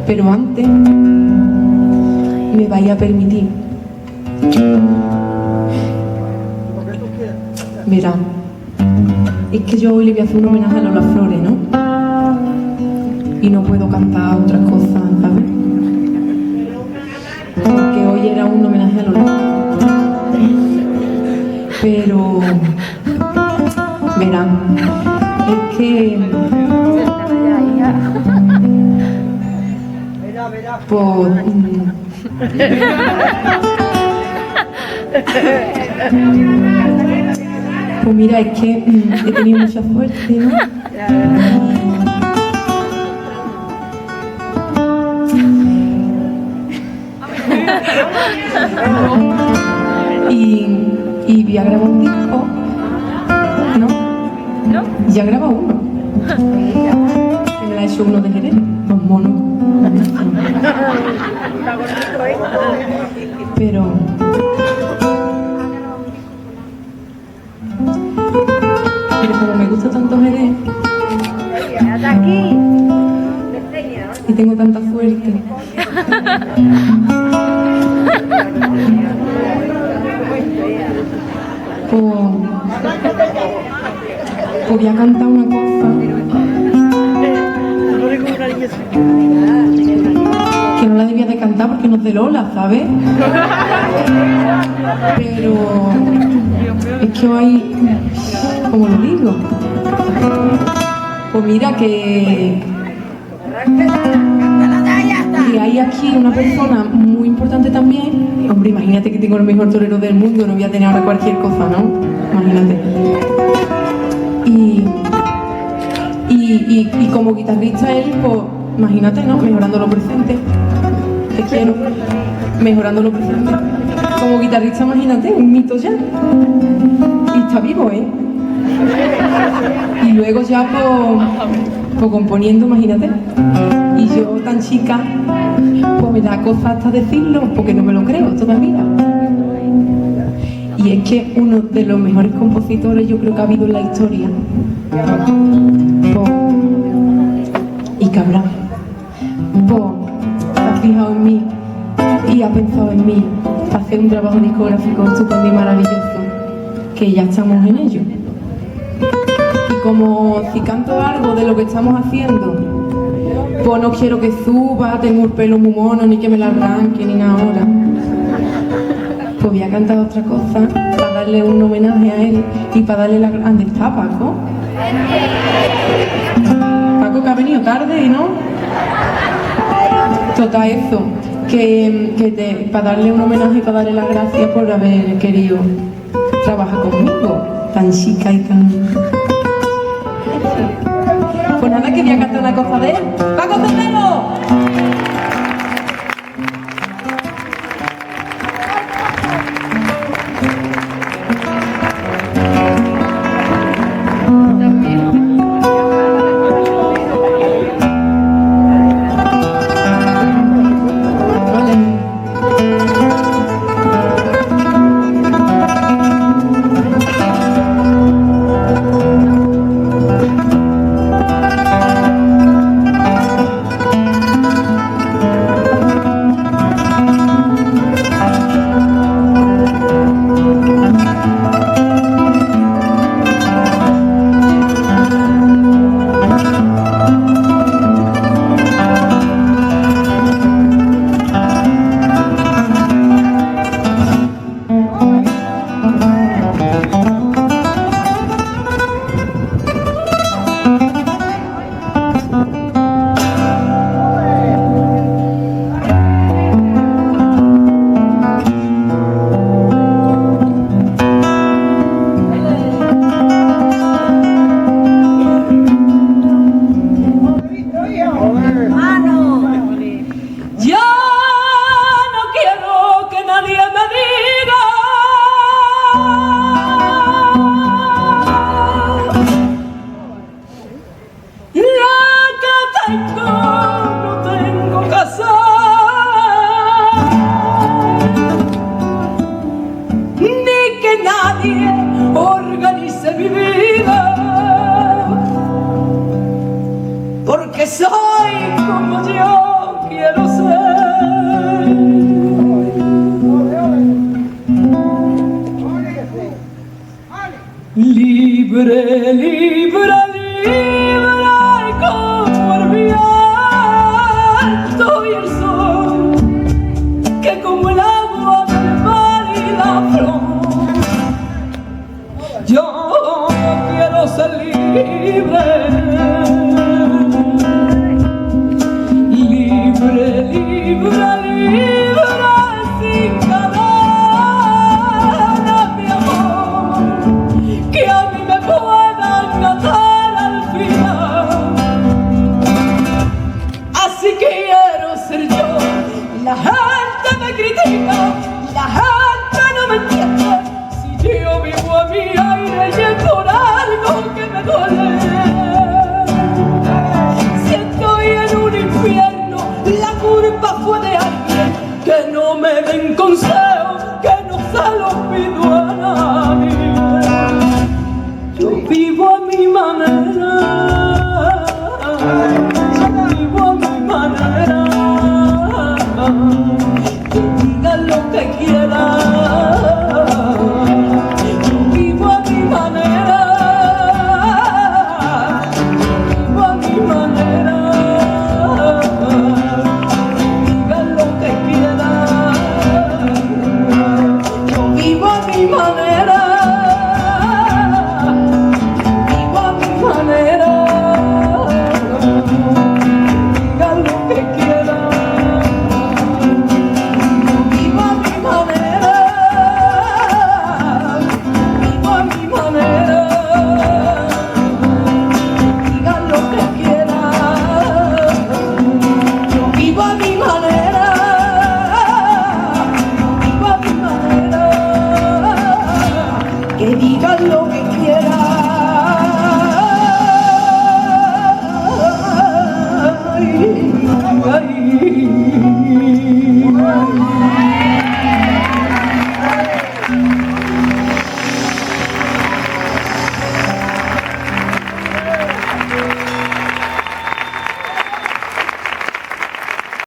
Pero antes me vais a permitir. Verán, es que yo hoy le voy a hacer un homenaje a Lola Flores, ¿no? Y no puedo cantar otras cosas, ¿sabes? Porque hoy era un homenaje a Lola. Pero verán, es que pues mira, es que he tenido mucha suerte, ¿no? Y voy a grabar un disco, ¿no? Y ya he grabado uno. Que me lo ha hecho uno de Jerez, los monos. Pero como me gusta tanto Jerez y tengo tanta suerte, pues voy a cantar una cosa que no la debía de cantar porque no es de Lola, ¿sabes? Pero es que hoy, como lo digo, pues mira que hay aquí una persona muy importante también. Hombre, imagínate que tengo el mejor torero del mundo, no voy a tener ahora cualquier cosa, ¿no? Imagínate. Y como guitarrista él, pues imagínate, ¿no? Mejorando lo presente. Te quiero. Mejorando lo presente. Como guitarrista, imagínate, un mito ya. Y está vivo, ¿eh? Y luego ya pues componiendo, imagínate. Y yo tan chica, pues me da cosa hasta decirlo, porque no me lo creo todavía. Y es que uno de los mejores compositores yo creo que ha habido en la historia. Y Cabral. Se ha fijado en mí y ha pensado en mí para hacer un trabajo discográfico estupendo y maravilloso, que ya estamos en ello. Y como si canto algo de lo que estamos haciendo, pues no quiero que suba, tengo el pelo muy mono, ni que me la arranque, ni nada ahora. Pues voy a cantar otra cosa para darle un homenaje a él y para darle la... ¿Dónde está Paco? Paco, que ha venido tarde, ¿no? Total, eso, para darle un homenaje y para darle las gracias por haber querido trabajar conmigo, tan chica y tan... Pues nada, que voy a cantar una cosa de él. ¡Paco Tornero! porque soy como yo quiero. Libre, libre, libre como el viento y el sol, que como el agua del mar y la flor. Yo quiero ser libre, libre, libre, libre, sin cadenas, mi amor, que a mí me puedan atar al final. Así que quiero ser yo. La gente me critica, la gente no me entiende. Si yo vivo a mi aire y es por algo que me duele.